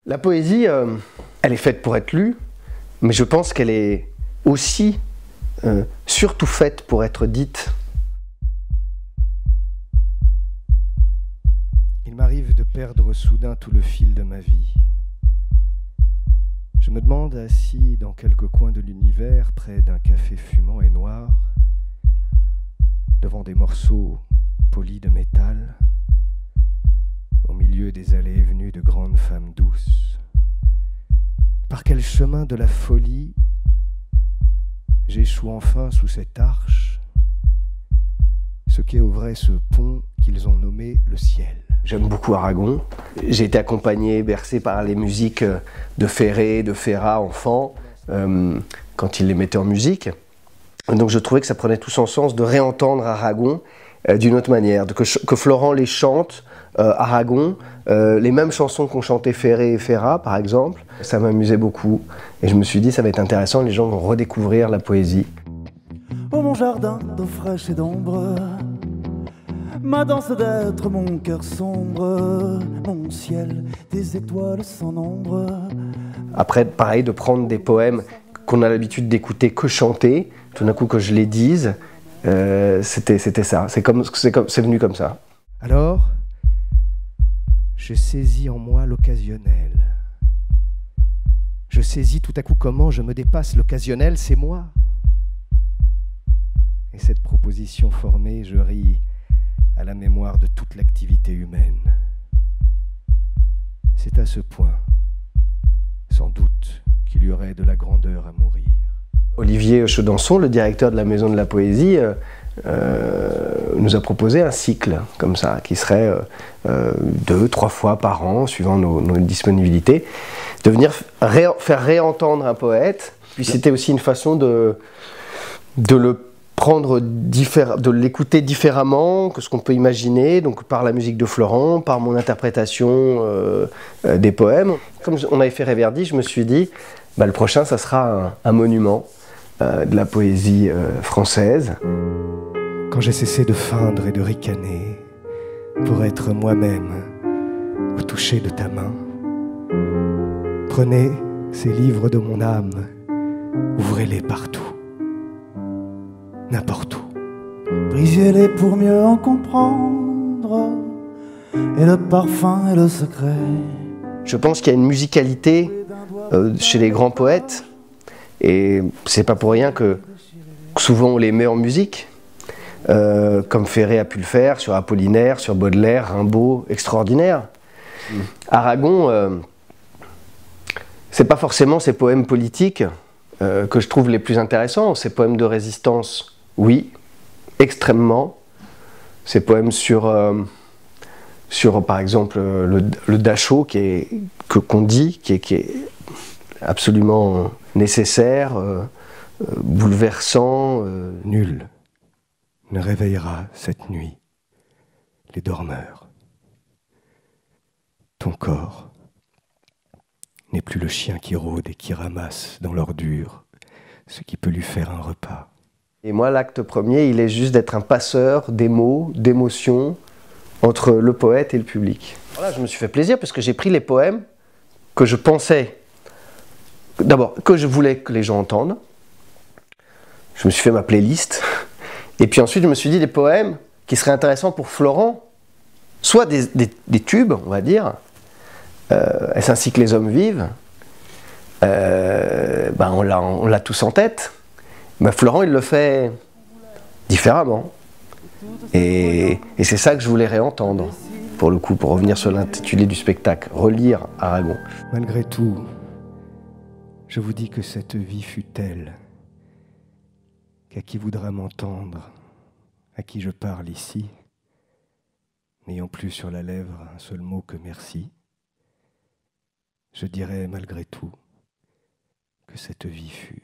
La poésie, elle est faite pour être lue, mais je pense qu'elle est aussi surtout faite pour être dite. Il m'arrive de perdre soudain tout le fil de ma vie. Je me demande, assis dans quelque coin de l'univers, près d'un café fumant et noir, devant des morceaux polis de métal, au milieu des allées et venues de grandes femmes douces, par quel chemin de la folie j'échoue enfin sous cette arche, ce qu'est au vrai ce pont qu'ils ont nommé le ciel. J'aime beaucoup Aragon. J'ai été accompagné, bercé par les musiques de Ferré, de Ferrat, enfant, quand il les mettait en musique. Donc je trouvais que ça prenait tout son sens de réentendre Aragon d'une autre manière, que Florent les chante, Aragon, les mêmes chansons qu'ont chanté Ferré et Ferrat, par exemple. Ça m'amusait beaucoup. Et je me suis dit, ça va être intéressant, les gens vont redécouvrir la poésie. Oh mon jardin d'eau fraîche et d'ombre, ma danse d'être, mon cœur sombre, mon ciel, des étoiles sans nombre. Après, pareil, de prendre des poèmes qu'on a l'habitude d'écouter que chanter, tout d'un coup que je les dise, c'était ça. C'est venu comme ça. Alors, je saisis en moi l'occasionnel. Je saisis tout à coup comment je me dépasse. L'occasionnel, c'est moi. Et cette proposition formée, je ris à la mémoire de toute l'activité humaine. C'est à ce point, sans doute, qu'il y aurait de la grandeur à mourir. Olivier Chaudenson, le directeur de la Maison de la Poésie, nous a proposé un cycle comme ça, qui serait 2-3 fois par an, suivant nos disponibilités, de venir faire réentendre un poète. Puis c'était aussi une façon de le prendre de l'écouter différemment que ce qu'on peut imaginer, donc par la musique de Florent, par mon interprétation des poèmes. Comme on avait fait Reverdy, je me suis dit, bah, le prochain, ça sera un monument de la poésie française. Quand j'ai cessé de feindre et de ricaner pour être moi-même au toucher de ta main, prenez ces livres de mon âme, ouvrez-les partout. N'importe où. Brisez-les pour mieux en comprendre, et le parfum et le secret. Je pense qu'il y a une musicalité chez les grands poètes, et c'est pas pour rien que souvent on les met en musique, comme Ferré a pu le faire sur Apollinaire, sur Baudelaire, Rimbaud, extraordinaire. Aragon, c'est pas forcément ses poèmes politiques que je trouve les plus intéressants, ses poèmes de résistance. Oui, extrêmement. Ces poèmes sur par exemple, le Dachau, qu'on dit, qui est absolument nécessaire, bouleversant. Nul ne réveillera cette nuit les dormeurs. Ton corps n'est plus le chien qui rôde et qui ramasse dans l'ordure ce qui peut lui faire un repas. Et moi, l'acte premier, il est juste d'être un passeur des mots, d'émotions, entre le poète et le public. Voilà, je me suis fait plaisir parce que j'ai pris les poèmes que je pensais, d'abord, que je voulais que les gens entendent. Je me suis fait ma playlist. Et puis ensuite, je me suis dit des poèmes qui seraient intéressants pour Florent, soit des tubes, on va dire. Est-ce ainsi que les hommes vivent? On l'a tous en tête. Ben Florent, il le fait différemment. Et c'est ça que je voulais réentendre, pour le coup, pour revenir sur l'intitulé du spectacle, relire Aragon. Malgré tout, je vous dis que cette vie fut telle qu'à qui voudra m'entendre, à qui je parle ici, n'ayant plus sur la lèvre un seul mot que merci, je dirais malgré tout que cette vie fut